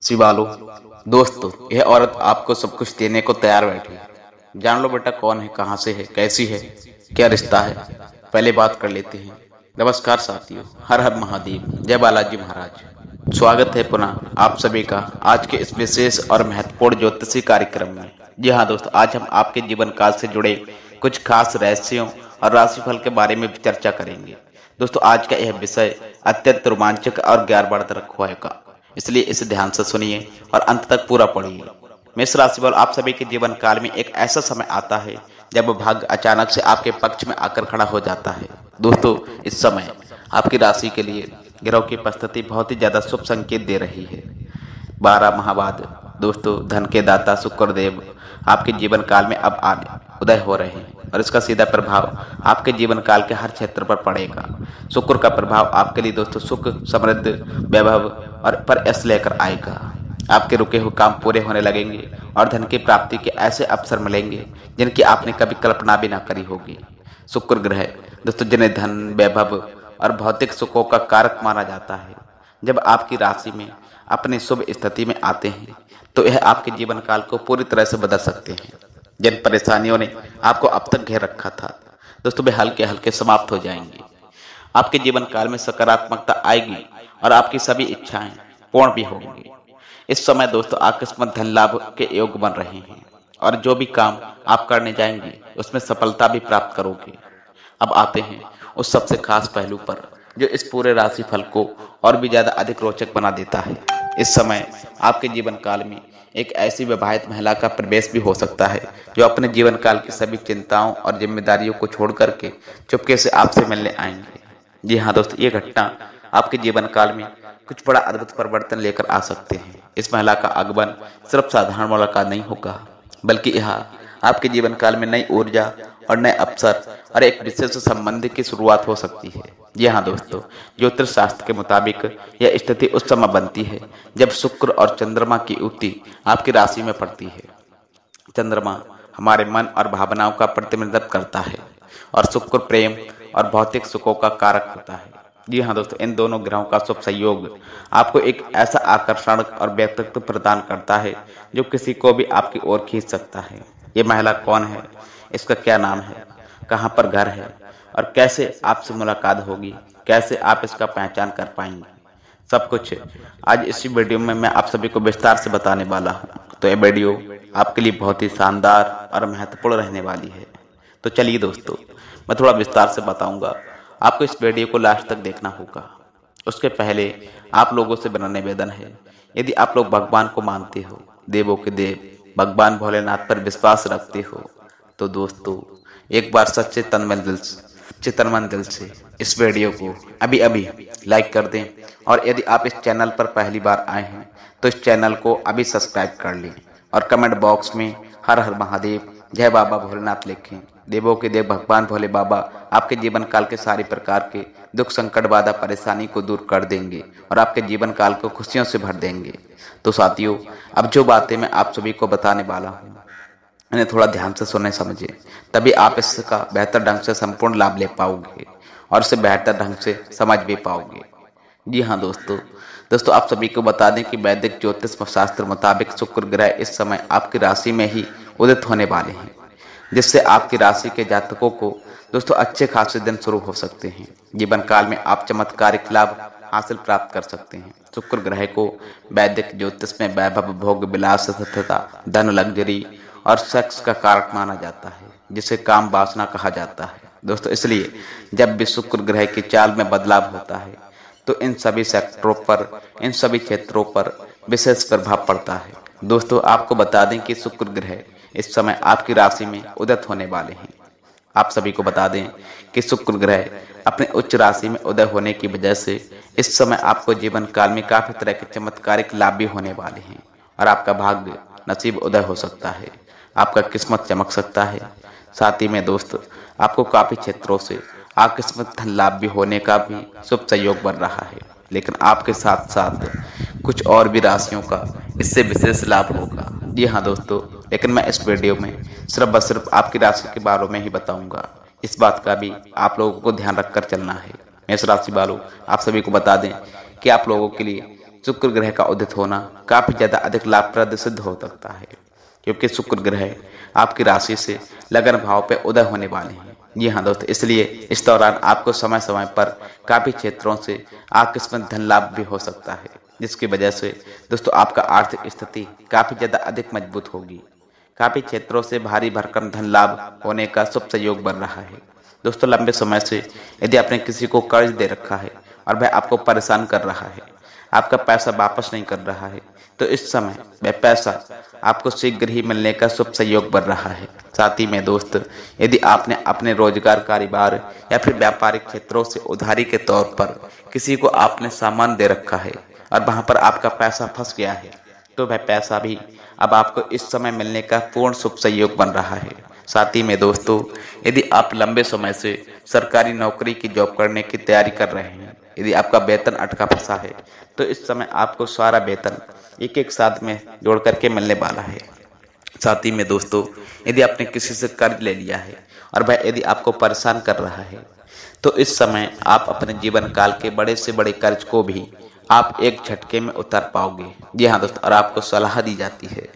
शिवालो। दोस्तों, यह औरत आपको सब कुछ देने को तैयार बैठी है। जान लो बेटा, कौन है, कहाँ से है, कैसी है, क्या रिश्ता है। पहले बात कर लेते हैं। नमस्कार साथियों, हर हर महादेव, जय बालाजी महाराज। स्वागत है पुनः आप सभी का आज के इस विशेष और महत्वपूर्ण ज्योतिषी कार्यक्रम में। जी हाँ दोस्तों, आज हम आपके जीवन काल से जुड़े कुछ खास रहस्यों और राशिफल के बारे में चर्चा करेंगे। दोस्तों, आज का यह विषय अत्यंत रोमांचक और ज्ञानवर्धक होगा, इसलिए इसे ध्यान से सुनिए और अंत तक पूरा पढ़िए। मेष राशि वालों, आप सभी के जीवन काल में एक ऐसा समय आता है जब भाग्य अचानक से आपके पक्ष में आकर खड़ा हो जाता है। दोस्तों, इस समय आपकी राशि के लिए ग्रहों की उपस्थिति बहुत ही ज्यादा शुभ संकेत दे रही है। 12 माह बाद दोस्तों, धन के दाता शुक्रदेव आपके जीवन काल में अब आने उदय हो रहे हैं और इसका सीधा प्रभाव आपके जीवन काल के हर क्षेत्र पर पड़ेगा। शुक्र का प्रभाव आपके लिए दोस्तों सुख, समृद्ध, वैभव और पर यश लेकर आएगा। आपके रुके हुए काम पूरे होने लगेंगे और धन की प्राप्ति के ऐसे अवसर मिलेंगे जिनकी आपने कभी कल्पना भी ना करी होगी। शुक्र ग्रह दोस्तों, जिन्हें धन, वैभव और भौतिक सुखों का कारक माना जाता है, जब आपकी राशि में अपनी शुभ स्थिति में आते हैं तो यह आपके जीवन काल को पूरी तरह से बदल सकते हैं। जिन परेशानियों ने आपको अब तक घेर रखा था दोस्तों, वे हल्के हल्के समाप्त हो जाएंगे। आपके जीवन काल में सकारात्मकता आएगी और आपकी सभी इच्छाएं पूर्ण भी होंगी। इस समय दोस्तों, आकस्मिक धन लाभ के योग बन रहे हैं और जो भी काम आप करने जाएंगे उसमें सफलता भी प्राप्त करोगे। अब आते हैं उस सबसे खास पहलू पर जो इस पूरे राशि फल को और भी ज्यादा अधिक रोचक बना देता है। इस समय आपके जीवन काल में एक ऐसी विवाहित महिला का प्रवेश भी हो सकता है जो अपने जीवन काल की सभी चिंताओं और जिम्मेदारियों को छोड़ करके चुपके से आपसे मिलने आएंगे। जी हाँ दोस्तों, ये घटना आपके जीवन काल में कुछ बड़ा अद्भुत परिवर्तन लेकर आ सकते हैं। इस महिला का आगमन सिर्फ साधारण मुलाकात नहीं होगा, बल्कि यह आपके जीवन काल में नई ऊर्जा और नए अवसर और एक विशेष संबंध की शुरुआत हो सकती है। जी हाँ दोस्तों, ज्योतिष शास्त्र के मुताबिक यह स्थिति उस समय बनती है जब शुक्र और चंद्रमा की युति आपकी राशि में पड़ती है। चंद्रमा हमारे मन और भावनाओं का प्रतिनिधित्व करता है और शुक्र प्रेम और भौतिक सुखों का कारक होता है। जी हाँ दोस्तों, इन दोनों ग्रहों का शुभ संयोग आपको एक ऐसा आकर्षण और व्यक्तित्व प्रदान करता है जो किसी को भी आपकी ओर खींच सकता है। ये महिला कौन है, इसका क्या नाम है, कहाँ पर घर है और कैसे आपसे मुलाकात होगी, कैसे आप इसका पहचान कर पाएंगे, सब कुछ आज इसी वीडियो में मैं आप सभी को विस्तार से बताने वाला हूँ। तो ये वीडियो आपके लिए बहुत ही शानदार और महत्वपूर्ण रहने वाली है। तो चलिए दोस्तों, मैं थोड़ा विस्तार से बताऊंगा। आपको इस वीडियो को लास्ट तक देखना होगा। उसके पहले आप लोगों से बना निवेदन है, यदि आप लोग भगवान को मानते हो, देवों के देव भगवान भोलेनाथ पर विश्वास रखते हो, तो दोस्तों एक बार सच्चे तन मन दिल से इस वीडियो को अभी अभी लाइक कर दें और यदि आप इस चैनल पर पहली बार आए हैं तो इस चैनल को अभी सब्सक्राइब कर लें और कमेंट बॉक्स में हर हर महादेव, जय बाबा भोलेनाथ लिखें। देवों के देव भगवान भोले बाबा आपके जीवन काल के सारी प्रकार के दुख, संकट, बाधा, परेशानी को दूर कर देंगे और आपके जीवन काल को खुशियों से भर देंगे। तो साथियों, अब जो बातें मैं आप सभी को बताने वाला हूँ इन्हें थोड़ा ध्यान से सुने, समझे, तभी आप इसका बेहतर ढंग से संपूर्ण लाभ ले पाओगे और इसे बेहतर ढंग से समझ भी पाओगे। जी हाँ दोस्तों, आप सभी को बता दें कि वैदिक ज्योतिष शास्त्र मुताबिक शुक्र ग्रह इस समय आपकी राशि में ही उदित होने वाले हैं, जिससे आपकी राशि के जातकों को दोस्तों अच्छे खासे दिन शुरू हो सकते हैं। जीवन काल में आप चमत्कारिक लाभ हासिल प्राप्त कर सकते हैं। शुक्र ग्रह को वैदिक ज्योतिष में वैभव, भोग, विलास तथा धन, लग्जरी और सेक्स का कारक माना जाता है, जिसे काम वासना कहा जाता है। दोस्तों, इसलिए जब भी शुक्र ग्रह की चाल में बदलाव होता है तो इन सभी सेक्टरों पर, इन सभी क्षेत्रों पर विशेष प्रभाव पड़ता है। दोस्तों, आपको बता दें कि शुक्र ग्रह इस समय आपकी राशि में उदित होने वाले हैं। आप सभी को बता दें कि शुक्र ग्रह अपने उच्च राशि में उदय होने की वजह से इस समय आपको जीवन काल में काफी तरह के चमत्कारिक लाभ भी होने वाले हैं और आपका भाग्य नसीब उदय हो सकता है, आपका किस्मत चमक सकता है। साथ ही में दोस्त, आपको काफी क्षेत्रों से आकस्मिक धन लाभ भी होने का भी शुभ संयोग बन रहा है, लेकिन आपके साथ साथ कुछ और भी राशियों का इससे विशेष लाभ होगा। जी हाँ दोस्तों, लेकिन मैं इस वीडियो में सिर्फ और सिर्फ आपकी राशि के बारे में ही बताऊंगा। इस बात का भी आप लोगों को ध्यान रखकर चलना है। मेष राशि वालों, आप सभी को बता दें कि आप लोगों के लिए शुक्र ग्रह का उदित होना काफी ज्यादा अधिक लाभप्रद सिद्ध हो सकता है, क्योंकि शुक्र ग्रह आपकी राशि से लगन भाव पे उदय होने वाले हैं। जी हाँ दोस्तों, इसलिए इस दौरान आपको समय समय पर काफी क्षेत्रों से आकस्मिक धन लाभ भी हो सकता है, जिसकी वजह से दोस्तों आपका आर्थिक स्थिति काफी ज्यादा अधिक मजबूत होगी। काफी क्षेत्रों से भारी भरकम धन लाभ होने का शुभ संयोग बन रहा है। दोस्तों लंबे समय से यदि आपने किसी को कर्ज दे रखा है और वह आपको परेशान कर रहा है, आपका पैसा वापस नहीं कर रहा है, तो इस समय वह पैसा आपको शीघ्र ही मिलने का शुभ संयोग बन रहा है। साथ ही में दोस्त, यदि आपने अपने रोजगार, कारोबार या फिर व्यापारिक क्षेत्रों से उधारी के तौर पर किसी को आपने सामान दे रखा है और वहां पर आपका पैसा फंस गया है, तो वह पैसा भी अब आपको इस समय मिलने का पूर्ण शुभ संयोग बन रहा है। साथ ही में दोस्तों, यदि आप लंबे समय से सरकारी नौकरी की जॉब करने की तैयारी कर रहे हैं, यदि आपका वेतन अटका फंसा है, तो इस समय आपको सारा वेतन एक एक साथ में जोड़ करके मिलने वाला है। साथ ही में दोस्तों, यदि आपने किसी से कर्ज ले लिया है और वह यदि आपको परेशान कर रहा है, तो इस समय आप अपने जीवन काल के बड़े से बड़े कर्ज को भी आप एक झटके में उतार पाओगे। जी हाँ दोस्तों, और आपको सलाह दी जाती है,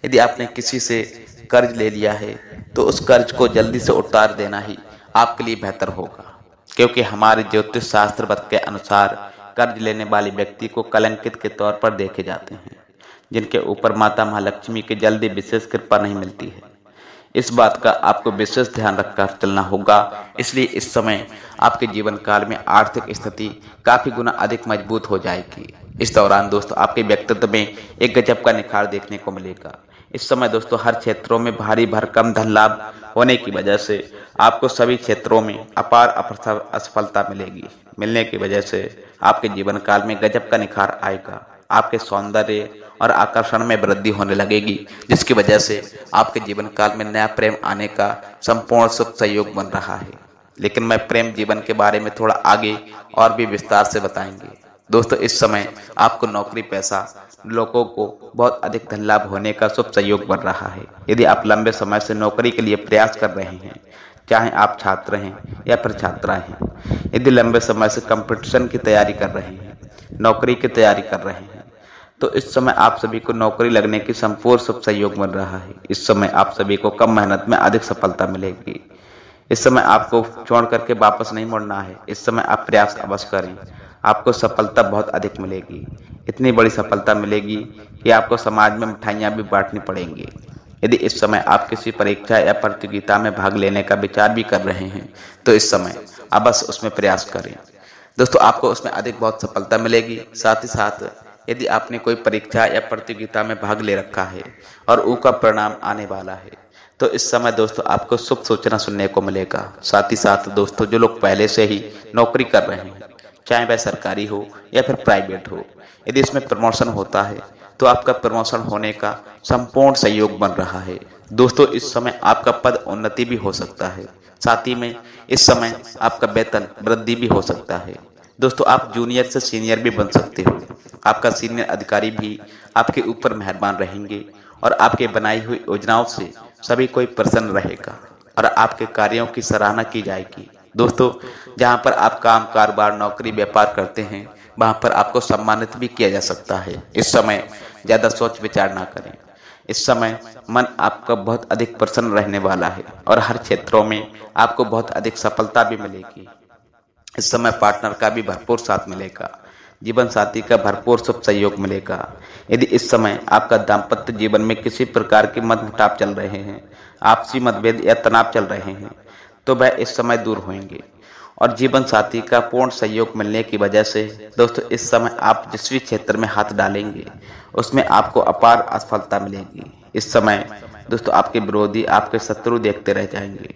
यदि आपने किसी से कर्ज ले लिया है तो उस कर्ज को जल्दी से उतार देना ही आपके लिए बेहतर होगा, क्योंकि हमारे ज्योतिष शास्त्र मत के अनुसार कर्ज लेने वाले व्यक्ति को कलंकित के तौर पर देखे जाते हैं, जिनके ऊपर माता महालक्ष्मी की जल्दी विशेष कृपा नहीं मिलती है। इस बात का आपको विशेष ध्यान रखकर चलना होगा। इसलिए इस समय आपके जीवन काल में आर्थिक स्थिति काफी गुना अधिक मजबूत हो जाएगी। इस दौरान दोस्तों आपके व्यक्तित्व में एक गजब का निखार देखने को मिलेगा। इस समय दोस्तों हर क्षेत्रों में भारी भरकम धन लाभ होने की वजह से आपको सभी क्षेत्रों में अपार असफलता मिलने की वजह से आपके जीवन काल में गजब का निखार आएगा। आपके सौंदर्य और आकर्षण में वृद्धि होने लगेगी, जिसकी वजह से आपके जीवन काल में नया प्रेम आने का संपूर्ण शुभ संयोग बन रहा है। लेकिन मैं प्रेम जीवन के बारे में थोड़ा आगे और भी विस्तार से बताएंगे। दोस्तों इस समय आपको नौकरी पैसा लोगों को बहुत अधिक धन लाभ होने का शुभ संयोग बन रहा है। यदि आप लंबे समय से नौकरी के लिए प्रयास कर रहे हैं, चाहे आप छात्र हैं या फिर छात्राएं हैं, यदि लंबे समय से कंपटीशन की तैयारी कर रहे हैं, नौकरी की तैयारी कर रहे हैं, तो इस समय आप सभी को नौकरी लगने की संपूर्ण शुभ सहयोग मिल रहा है। इस समय आप सभी को कम मेहनत में अधिक सफलता मिलेगी। इस समय आपको छोड़ करके वापस नहीं मुड़ना है। इस समय आप प्रयास अवश्य करें, आपको सफलता बहुत अधिक मिलेगी। इतनी बड़ी सफलता मिलेगी कि आपको समाज में मिठाइयाँ भी बांटनी पड़ेंगी। यदि इस समय आप किसी परीक्षा या प्रतियोगिता में भाग लेने का विचार भी कर रहे हैं, तो इस समय अवश्य उसमें प्रयास करें। दोस्तों आपको उसमें अधिक बहुत सफलता मिलेगी। साथ ही साथ यदि आपने कोई परीक्षा या प्रतियोगिता में भाग ले रखा है और उसका परिणाम आने वाला है, तो इस समय दोस्तों आपको शुभ सूचना सुनने को मिलेगा। साथ ही साथ दोस्तों जो लोग पहले से ही नौकरी कर रहे हैं, चाहे वह सरकारी हो या फिर प्राइवेट हो, यदि इसमें प्रमोशन होता है तो आपका प्रमोशन होने का संपूर्ण सहयोग बन रहा है। दोस्तों इस समय आपका पद उन्नति भी हो सकता है। साथ ही में इस समय आपका वेतन वृद्धि भी हो सकता है। दोस्तों आप जूनियर से सीनियर भी बन सकते हो। आपका सीनियर अधिकारी भी आपके ऊपर मेहरबान रहेंगे और आपके बनाई हुई योजनाओं से सभी कोई प्रसन्न रहेगा और आपके कार्यों की सराहना की जाएगी। दोस्तों जहाँ पर आप काम, कारोबार, नौकरी, व्यापार करते हैं, वहाँ पर आपको सम्मानित भी किया जा सकता है। इस समय ज्यादा सोच विचार ना करें। इस समय मन आपका बहुत अधिक प्रसन्न रहने वाला है और हर क्षेत्रों में आपको बहुत अधिक सफलता भी मिलेगी। इस समय पार्टनर का भी भरपूर साथ मिलेगा, जीवन साथी का भरपूर शुभ सहयोग मिलेगा। यदि इस समय आपका दाम्पत्य जीवन में किसी प्रकार के मतमुटाव चल रहे हैं, आपसी मतभेद या तनाव चल रहे हैं, तो वह इस समय दूर होंगे और जीवन साथी का पूर्ण सहयोग मिलने की वजह से दोस्तों इस समय आप जिस भी क्षेत्र में हाथ डालेंगे उसमें आपको अपार सफलता मिलेगी। इस समय दोस्तों आपके विरोधी, आपके शत्रु देखते रह जाएंगे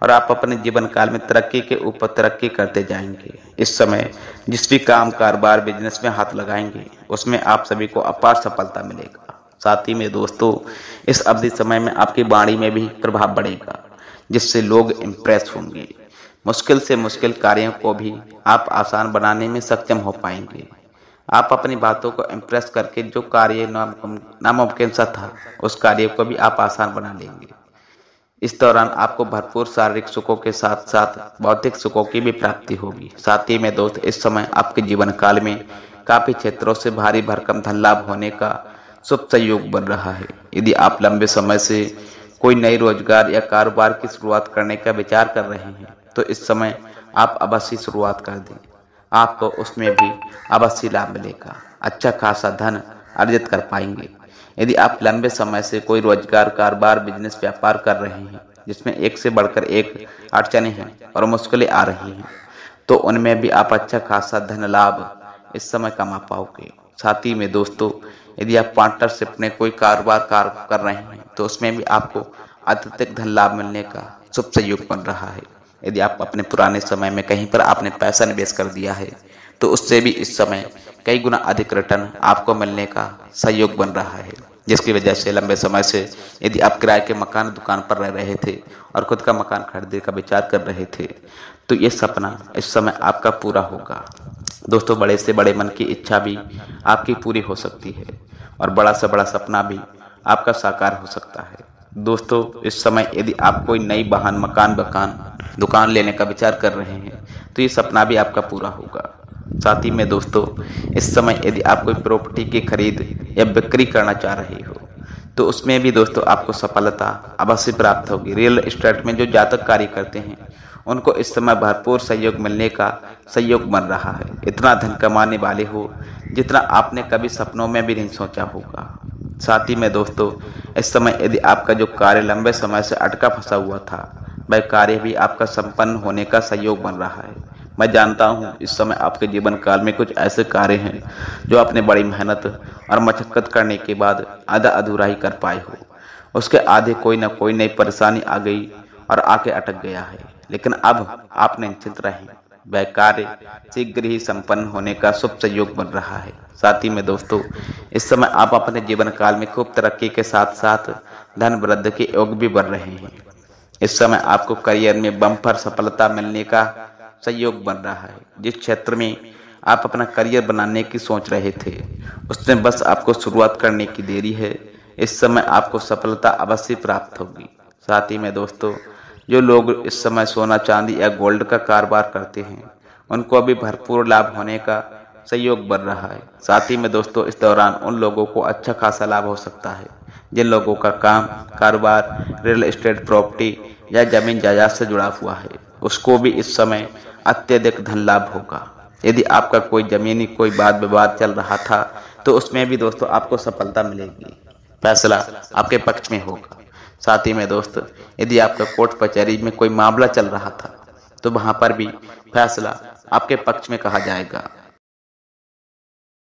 और आप अपने जीवन काल में तरक्की के ऊपर तरक्की करते जाएंगे। इस समय जिस भी काम, कारोबार, बिजनेस में हाथ लगाएंगे उसमें आप सभी को अपार सफलता मिलेगा। साथ ही में दोस्तों इस अवधि समय में आपकी वाणी में भी प्रभाव बढ़ेगा, जिससे लोग इम्प्रेस होंगे। मुश्किल से मुश्किल कार्यों को भी आप आसान बनाने में सक्षम हो पाएंगे। आप अपनी बातों को इम्प्रेस करके जो कार्य नामुमकिन सा था, उस कार्य को भी आप आसान बना लेंगे। इस दौरान आपको भरपूर शारीरिक सुखों के साथ साथ बौद्धिक सुखों की भी प्राप्ति होगी। साथ ही में दोस्त इस समय आपके जीवन काल में काफी क्षेत्रों से भारी भरकम धन लाभ होने का शुभ संयोग बन रहा है। यदि आप लंबे समय से कोई नई रोजगार या कारोबार की शुरुआत करने का विचार कर रहे हैं तो इस समय आप अवश्य शुरुआत कर दें, आपको उसमें भी अवश्य लाभ मिलेगा, अच्छा खासा धन अर्जित कर पाएंगे। यदि आप लंबे समय से कोई रोजगार, कारोबार, बिजनेस, व्यापार कर रहे हैं जिसमें एक से बढ़कर एक अड़चनें हैं और मुश्किलें आ रही हैं तो उनमें भी आप अच्छा खासा धन लाभ इस समय कमा पाओगे। साथ ही में दोस्तों, यदि आप पार्टनरशिप में कोई कारोबार कर रहे हैं तो उसमें भी आपको अत्यधिक धन लाभ मिलने का शुभ संयोग बन रहा है। यदि आप अपने पुराने समय में कहीं पर आपने पैसा निवेश कर दिया है तो उससे भी इस समय कई गुना अधिक रिटर्न आपको मिलने का सहयोग बन रहा है, जिसकी वजह से लंबे समय से यदि आप किराए के मकान, दुकान पर रह रहे थे और खुद का मकान खरीदने का विचार कर रहे थे तो ये सपना इस समय आपका पूरा होगा। दोस्तों, बड़े से बड़े मन की इच्छा भी आपकी पूरी हो सकती है और बड़ा से बड़ा सपना भी आपका साकार हो सकता है। दोस्तों, इस समय यदि आप कोई नई वाहन, मकान, दुकान लेने का विचार कर रहे हैं तो ये सपना भी आपका पूरा होगा। साथ ही में दोस्तों, इस समय यदि आप कोई प्रॉपर्टी की खरीद या बिक्री करना चाह रहे हो तो उसमें भी दोस्तों आपको सफलता अवश्य प्राप्त होगी। रियल एस्टेट में जो जातक कार्य करते हैं उनको इस समय भरपूर सहयोग मिलने का सहयोग बन रहा है। इतना धन कमाने वाले हो जितना आपने कभी सपनों में भी नहीं सोचा होगा। साथ ही में दोस्तों, इस समय यदि आपका जो कार्य लंबे समय से अटका फंसा हुआ था वह कार्य भी आपका संपन्न होने का सहयोग बन रहा है। मैं जानता हूँ इस समय आपके जीवन काल में कुछ ऐसे कार्य हैं जो आपने बड़ी मेहनत और मशक्कत करने के बाद आधा अधूरा ही कर पाए हो। उसके आधे कोई ना कोई नई परेशानी आ गई और आके अटक गया है, लेकिन अब आप निश्चिंत रहें, वह कार्य शीघ्र ही संपन्न होने का शुभ संयोग बन रहा है। साथ ही में दोस्तों, इस समय आप अपने जीवन काल में खूब तरक्की के साथ साथ धन वृद्धि के योग भी बन रहे हैं। इस समय आपको करियर में बम्पर सफलता मिलने का सहयोग बन रहा है। जिस क्षेत्र में आप अपना करियर बनाने की सोच रहे थे उसमें बस आपको शुरुआत करने की देरी है। इस समय आपको सफलता अवश्य प्राप्त होगी। साथ ही में दोस्तों, जो लोग इस समय सोना, चांदी या गोल्ड का कारोबार करते हैं उनको अभी भरपूर लाभ होने का सहयोग बन रहा है। साथ ही में दोस्तों, इस दौरान उन लोगों को अच्छा खासा लाभ हो सकता है जिन लोगों का काम, कारोबार, रियल एस्टेट, प्रॉपर्टी या जमीन जायदाद से जुड़ा हुआ है, उसको भी इस समय अत्यधिक धन लाभ होगा। यदि आपका कोई जमीनी कोई वाद विवाद चल रहा था तो उसमें भी दोस्तों आपको सफलता मिलेगी, फैसला आपके पक्ष में होगा। साथ ही में दोस्तों, यदि आपका कोर्ट कचहरी में कोई मामला चल रहा था तो वहां पर भी फैसला आपके पक्ष में कहा जाएगा।